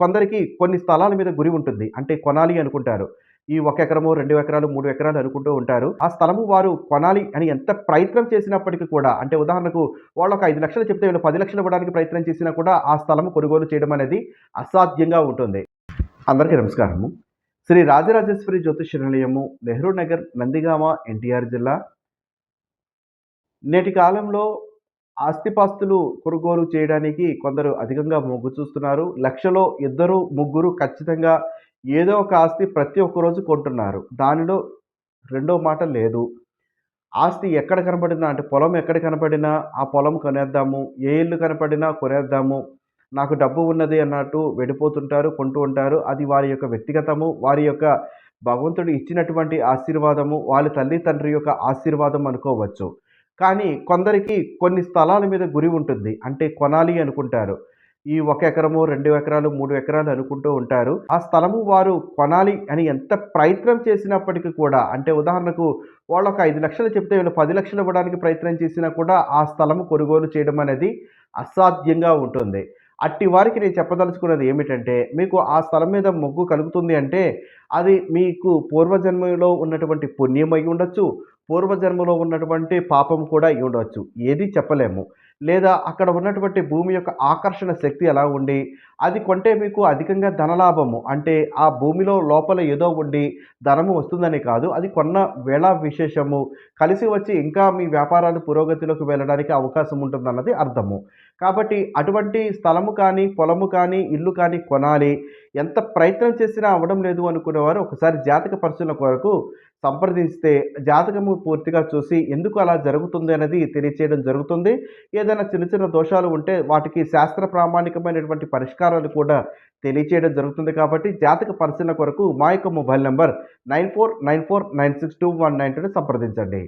కొందరికి కొన్ని స్థలాల మీద గురి ఉంటుంది. అంటే కొనాలి అనుకుంటారు. ఈ 1 ఎకరమో, 2 ఎకరాలు, 3 ఎకరాలు అనుకుంటూ ఉంటారు. ఆ స్థలము వారు కొనాలి అని ఎంత ప్రయత్నం చేసినప్పటికి కూడా అంటే ఉదాహరణకు వాళ్ళు ఒక 5,00,000 చెప్తే వీళ్ళు 10,00,000 ఇవ్వడానికి ప్రయత్నం చేసినా కూడా ఆ స్థలము కొనుగోలు చేయడం అనేది అసాధ్యంగా ఉంటుంది. అందరికీ నమస్కారము. శ్రీ రాజరాజేశ్వరి జ్యోతిష నిలయము, నెహ్రూ నగర్, నందిగామ, ఎన్టీఆర్ జిల్లా. నేటి కాలంలో ఆస్తిపాస్తులు కొనుగోలు చేయడానికి కొందరు అధికంగా మొగ్గు చూస్తున్నారు. లక్షలో ఇద్దరు, ముగ్గురు ఖచ్చితంగా ఏదో ఒక ఆస్తి ప్రతి ఒక్క రోజు కొంటున్నారు. దానిలో రెండో మాట లేదు. ఆస్తి ఎక్కడ కనపడినా అంటే పొలం ఎక్కడ కనపడినా ఆ పొలం కొనేద్దాము. ఏ ఇల్లు కనపడినా కొనేద్దాము. నాకు డబ్బు ఉన్నది అన్నట్టు వెళ్ళిపోతుంటారు, కొంటూ ఉంటారు. అది వారి యొక్క వ్యక్తిగతము, వారి యొక్క భగవంతుడు ఇచ్చినటువంటి ఆశీర్వాదము, వాళ్ళ తల్లి, తండ్రి యొక్క ఆశీర్వాదం అనుకోవచ్చు. కానీ కొందరికి కొన్ని స్థలాల మీద గురి ఉంటుంది. అంటే కొనాలి అనుకుంటారు. ఈ 1 ఎకరమో, 2 ఎకరాలు, 3 ఎకరాలు అనుకుంటూ ఉంటారు. ఆ స్థలము వారు కొనాలి అని ఎంత ప్రయత్నం చేసినప్పటికి కూడా అంటే ఉదాహరణకు వాళ్ళు ఒక 5,00,000 చెప్తే వీళ్ళు 10,00,000 ఇవ్వడానికి ప్రయత్నం చేసినా కూడా ఆ స్థలము కొనుగోలు చేయడం అనేది అసాధ్యంగా ఉంటుంది. అట్టి వారికి నేను చెప్పదలుచుకున్నది ఏమిటంటే, మీకు ఆ స్థలం మీద మొగ్గు కలుగుతుంది అంటే, అది మీకు పూర్వజన్మలో ఉన్నటువంటి పుణ్యం అయ్యి ఉండొచ్చు. పూర్వజన్మలో ఉన్నటువంటి పాపం కూడా అయ్యి ఉండవచ్చు. ఏది చెప్పలేము. లేదా అక్కడ ఉన్నటువంటి భూమి యొక్క ఆకర్షణ శక్తి ఎలా ఉండి, అది కొంటే మీకు అధికంగా ధనలాభము అంటే ఆ భూమిలో లోపల ఏదో ఉండి ధనము వస్తుందని కాదు. అది కొన్న వేళ విశేషము కలిసి వచ్చి ఇంకా మీ వ్యాపారాలు పురోగతిలోకి వెళ్ళడానికి అవకాశం ఉంటుందన్నది అర్థము. కాబట్టి అటువంటి స్థలము కానీ, పొలము కానీ, ఇల్లు కానీ కొనాలి. ఎంత ప్రయత్నం చేసినా అవ్వడం లేదు అనుకునేవారు ఒకసారి జాతక పరిశీలన కొరకు సంప్రదిస్తే జాతకము పూర్తిగా చూసి ఎందుకు అలా జరుగుతుంది అనేది తెలియచేయడం జరుగుతుంది. ఏదైనా చిన్న చిన్న దోషాలు ఉంటే వాటికి శాస్త్ర ప్రామాణికమైనటువంటి పరిష్కారాలు కూడా తెలియచేయడం జరుగుతుంది కాబట్టి జాతక పరిశీలన కొరకు మా యొక్క మొబైల్ నంబర్ 9494962192ని సంప్రదించండి.